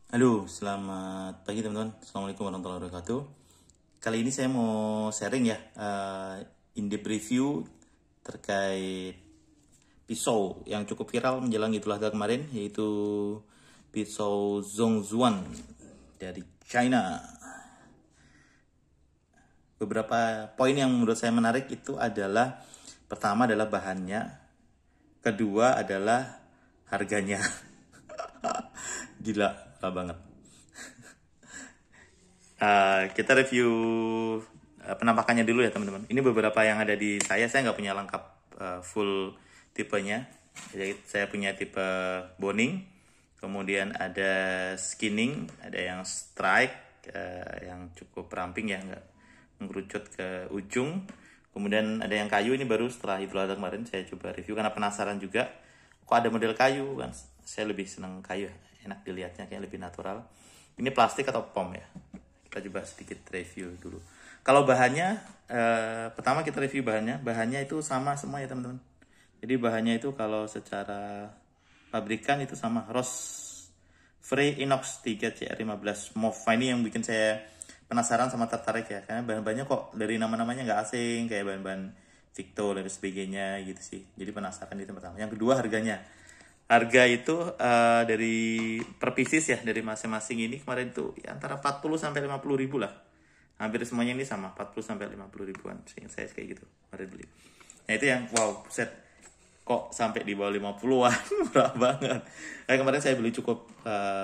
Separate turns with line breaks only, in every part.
Halo, selamat pagi teman-teman. Assalamualaikum warahmatullahi wabarakatuh. Kali ini saya mau sharing ya, in-depth review terkait pisau yang cukup viral menjelang Idul Adha kemarin, yaitu pisau Zhongzuan dari China. Beberapa poin yang menurut saya menarik itu adalah, pertama adalah bahannya, kedua adalah harganya. Gila, gila banget. Kita review penampakannya dulu ya teman-teman. Ini beberapa yang ada di saya nggak punya lengkap full tipenya. Jadi saya punya tipe boning, kemudian ada skinning, ada yang strike, yang cukup ramping ya, nggak mengerucut ke ujung. Kemudian ada yang kayu, ini baru setelah Idul Adha kemarin saya coba review karena penasaran juga. Kok ada model kayu kan? Saya lebih seneng kayu, enak dilihatnya, kayak lebih natural. Ini plastik atau pom ya? Kita coba sedikit review dulu. Kalau bahannya, pertama kita review bahannya. Bahannya itu sama semua ya teman-teman. Jadi bahannya itu kalau secara pabrikan itu sama. Rose Free Inox 3CR15 MOV. Ini yang bikin saya penasaran sama tertarik ya. Karena bahan-bahannya kok dari nama-namanya nggak asing. Kayak bahan-bahan Victo dan sebagainya gitu sih. Jadi penasaran itu pertama. Yang kedua harganya. Harga itu dari per pieces ya, dari masing-masing ini kemarin tuh ya, antara 40 sampai 50 ribu lah. Hampir semuanya ini sama, 40 sampai 50 ribuan. Saya kayak gitu kemarin beli. Nah itu yang wow, set kok sampai di bawah 50-an. Murah banget. Nah, kemarin saya beli cukup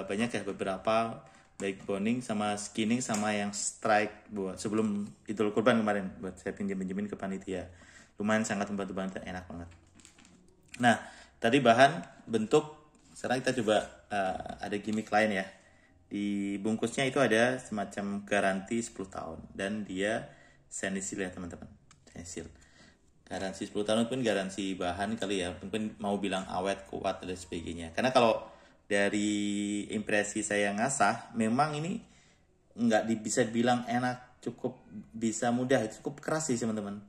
banyak ya, beberapa baik boning sama skinning sama yang strike buat sebelum Idul Kurban kemarin, buat saya pinjam-pinjemin ke panitia. Lumayan sangat membantu banget, enak banget. Nah, tadi bahan, bentuk, sekarang kita coba ada gimmick lain ya. Di bungkusnya itu ada semacam garansi 10 tahun dan dia stainless steel ya teman-teman. Stainless steel. Garansi 10 tahun pun garansi bahan kali ya. Mungkin mau bilang awet, kuat dan sebagainya. Karena kalau dari impresi saya ngasah, memang ini nggak bisa dibilang enak, cukup bisa mudah, cukup keras sih teman-teman.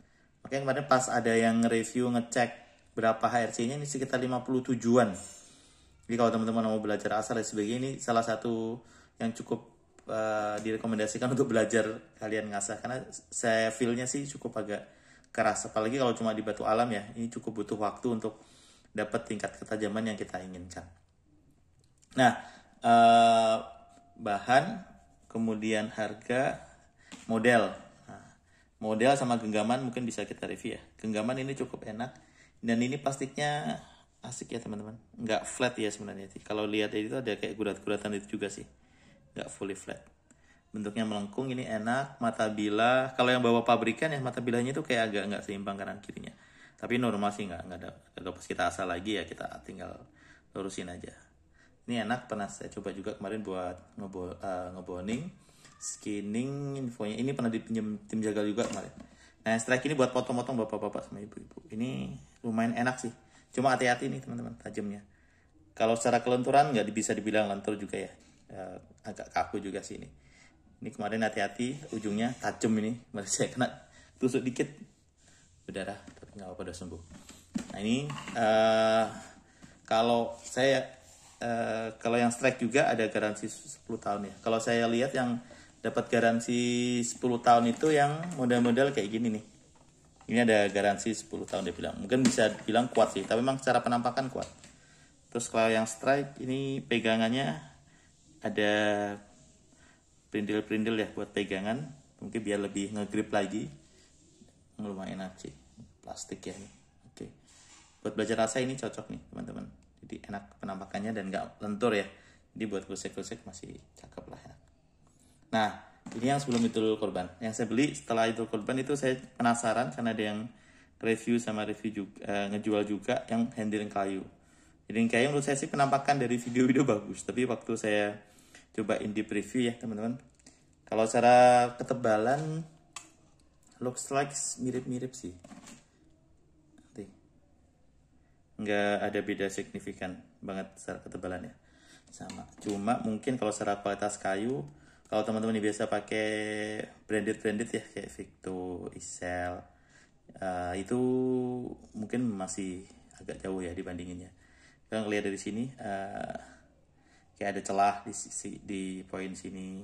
Makanya kemarin pas ada yang review ngecek berapa HRC-nya, ini sekitar 57-an. Jadi kalau teman-teman mau belajar asal dan sebagainya, ini salah satu yang cukup direkomendasikan untuk belajar kalian ngasah. Karena saya feel-nya sih cukup agak keras. Apalagi kalau cuma di batu alam ya, ini cukup butuh waktu untuk dapat tingkat ketajaman yang kita inginkan. Nah, bahan, kemudian harga, model. Nah, model sama genggaman mungkin bisa kita review ya. Genggaman ini cukup enak. Dan ini plastiknya asik ya teman-teman. Nggak flat ya sebenarnya. Kalau lihat itu ada kayak gurat-guratan itu juga sih. Nggak fully flat. Bentuknya melengkung, ini enak. Mata bilah, kalau yang bawa pabrikan ya mata bilahnya itu kayak agak nggak seimbang kanan kirinya. Tapi normal sih, nggak ada. Kalau pas kita asal lagi ya kita tinggal lurusin aja. Ini enak, pernah saya coba juga kemarin buat ngeboning, skinning, infonya. Ini pernah dipinjam tim jagal juga kemarin. Nah, strike ini buat potong-potong bapak-bapak sama ibu-ibu. Ini lumayan enak sih. Cuma hati-hati nih teman-teman, tajamnya. Kalau secara kelenturan nggak bisa dibilang lentur juga ya. Agak kaku juga sih ini. Ini kemarin hati-hati, ujungnya tajam ini. Kemarin saya kena tusuk dikit, berdarah, tapi nggak apa-apa, udah sembuh. Nah ini kalau saya kalau yang strike juga ada garansi 10 tahun ya. Kalau saya lihat yang dapat garansi 10 tahun itu yang model-model kayak gini nih. Ini ada garansi 10 tahun dia bilang. Mungkin bisa bilang kuat sih, tapi memang secara penampakan kuat. Terus kalau yang strike ini pegangannya ada prindil-prindil ya buat pegangan. Mungkin biar lebih ngegrip lagi. Lumayan enak sih. Plastik ya nih. Oke. Buat belajar rasa ini cocok nih teman-teman. Jadi enak penampakannya dan nggak lentur ya. Jadi buat gosek-gosek masih cakep lah enak. Nah, ini yang sebelum Idul Kurban. Yang saya beli setelah Idul Kurban itu saya penasaran karena ada yang review sama review juga, ngejual juga yang handling kayu. Handling kayu menurut saya sih penampakan dari video-video bagus. Tapi waktu saya coba in-depth review ya teman-teman. Kalau secara ketebalan looks like mirip-mirip sih. Nggak ada beda signifikan banget secara ketebalannya, sama. Cuma mungkin kalau secara kualitas kayu, kalau teman-teman yang biasa pakai branded ya kayak Victo, Isel, itu mungkin masih agak jauh ya dibandinginnya. Kita ngelihat dari sini, kayak ada celah di sisi di poin sini,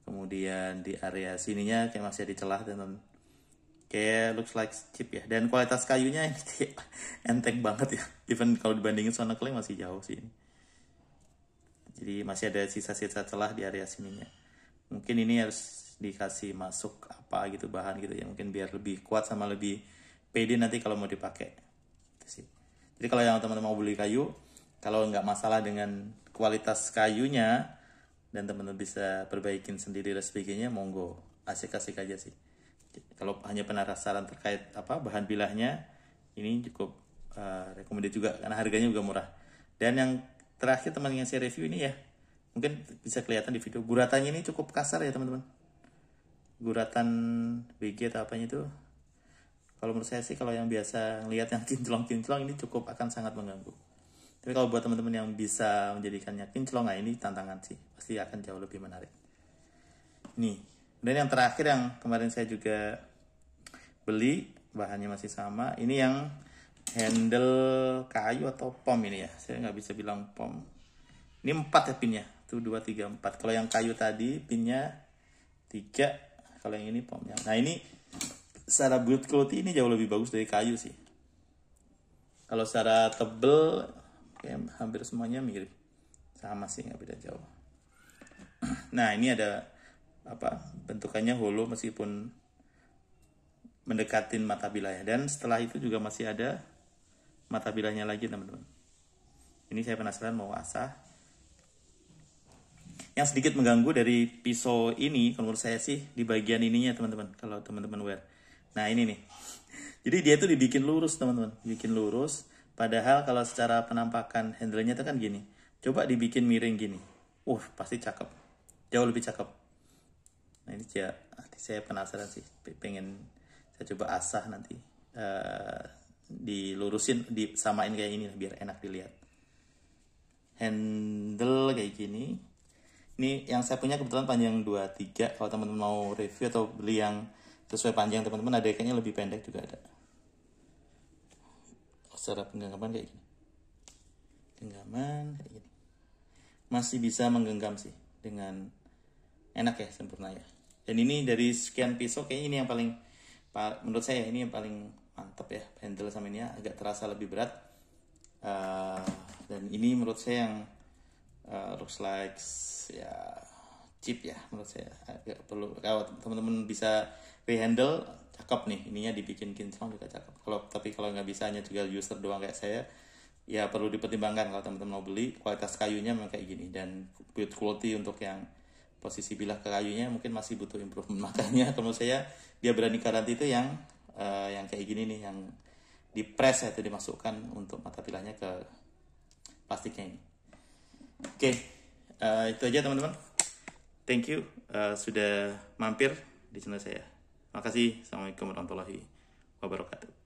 kemudian di area sininya kayak masih ada celah teman-teman. Kayak looks like cheap ya, dan kualitas kayunya ini enteng banget ya, even kalau dibandingin Sonoclay masih jauh sih ini. Jadi masih ada sisa-sisa celah di area sininya. Mungkin ini harus dikasih masuk apa gitu bahan gitu ya, mungkin biar lebih kuat sama lebih pede nanti kalau mau dipakai. Itu sih. Jadi kalau yang teman-teman mau beli kayu, kalau nggak masalah dengan kualitas kayunya dan teman-teman bisa perbaikin sendiri dan sebagainya, monggo, asik-asik aja sih. Kalau hanya penasaran terkait apa bahan bilahnya, ini cukup recommended juga karena harganya juga murah. Dan yang terakhir teman yang saya review ini ya, mungkin bisa kelihatan di video, guratannya ini cukup kasar ya teman-teman. Guratan BG atau apanya itu, kalau menurut saya sih kalau yang biasa ngelihat yang kinclong-kinclong ini cukup akan sangat mengganggu. Tapi kalau buat teman-teman yang bisa menjadikannya kinclong, nah ini tantangan sih, pasti akan jauh lebih menarik. Nih, dan yang terakhir yang kemarin saya juga beli, bahannya masih sama. Ini yang handle kayu atau pom ini ya, saya nggak bisa bilang pom. Ini 4 ya pinnya, tuh 2, 3, 4. Kalau yang kayu tadi pinnya 3, kalau yang ini pomnya. Nah ini secara build quality ini jauh lebih bagus dari kayu sih. Kalau secara tebel kayak hampir semuanya mirip, sama sih, nggak beda jauh. Nah ini ada apa, bentukannya hollow meskipun mendekatin mata bilah ya. Dan setelah itu juga masih ada mata bilahnya lagi teman-teman. Ini saya penasaran mau asah. Yang sedikit mengganggu dari pisau ini kalau menurut saya sih di bagian ininya teman-teman, kalau teman-teman wear. Nah ini nih, jadi dia tuh dibikin lurus teman-teman, bikin lurus. Padahal kalau secara penampakan handle-nya itu kan gini, coba dibikin miring gini, pasti cakep, jauh lebih cakep. Nah ini saya penasaran sih, pengen saya coba asah nanti, dilurusin, disamain kayak ini biar enak dilihat. Handle kayak gini. Ini yang saya punya kebetulan panjang 23. Kalau teman-teman mau review atau beli yang sesuai panjang teman-teman, ada kayaknya lebih pendek juga ada. Secara penggenggaman kayak gini. Genggaman kayak gini. Masih bisa menggenggam sih dengan enak ya, sempurna ya. Dan ini dari sekian pisau kayaknya ini yang paling, menurut saya ini yang paling mantap ya. Handle sama ini ya, agak terasa lebih berat. Dan ini menurut saya yang looks like ya cheap ya, menurut saya agak perlu, kalau teman-teman bisa rehandle cakep nih, ininya dibikin kinclong juga cakep. Tapi kalau nggak bisa, hanya juga user doang kayak saya, ya perlu dipertimbangkan kalau teman-teman mau beli. Kualitas kayunya memang kayak gini, dan build quality untuk yang posisi bilah ke kayunya mungkin masih butuh improvement. Makanya kalau saya dia berani garansi itu yang kayak gini nih, yang di press itu dimasukkan untuk mata bilahnya ke plastiknya ini. Oke, itu aja teman-teman. Thank you sudah mampir di channel saya. Makasih. Assalamualaikum warahmatullahi wabarakatuh.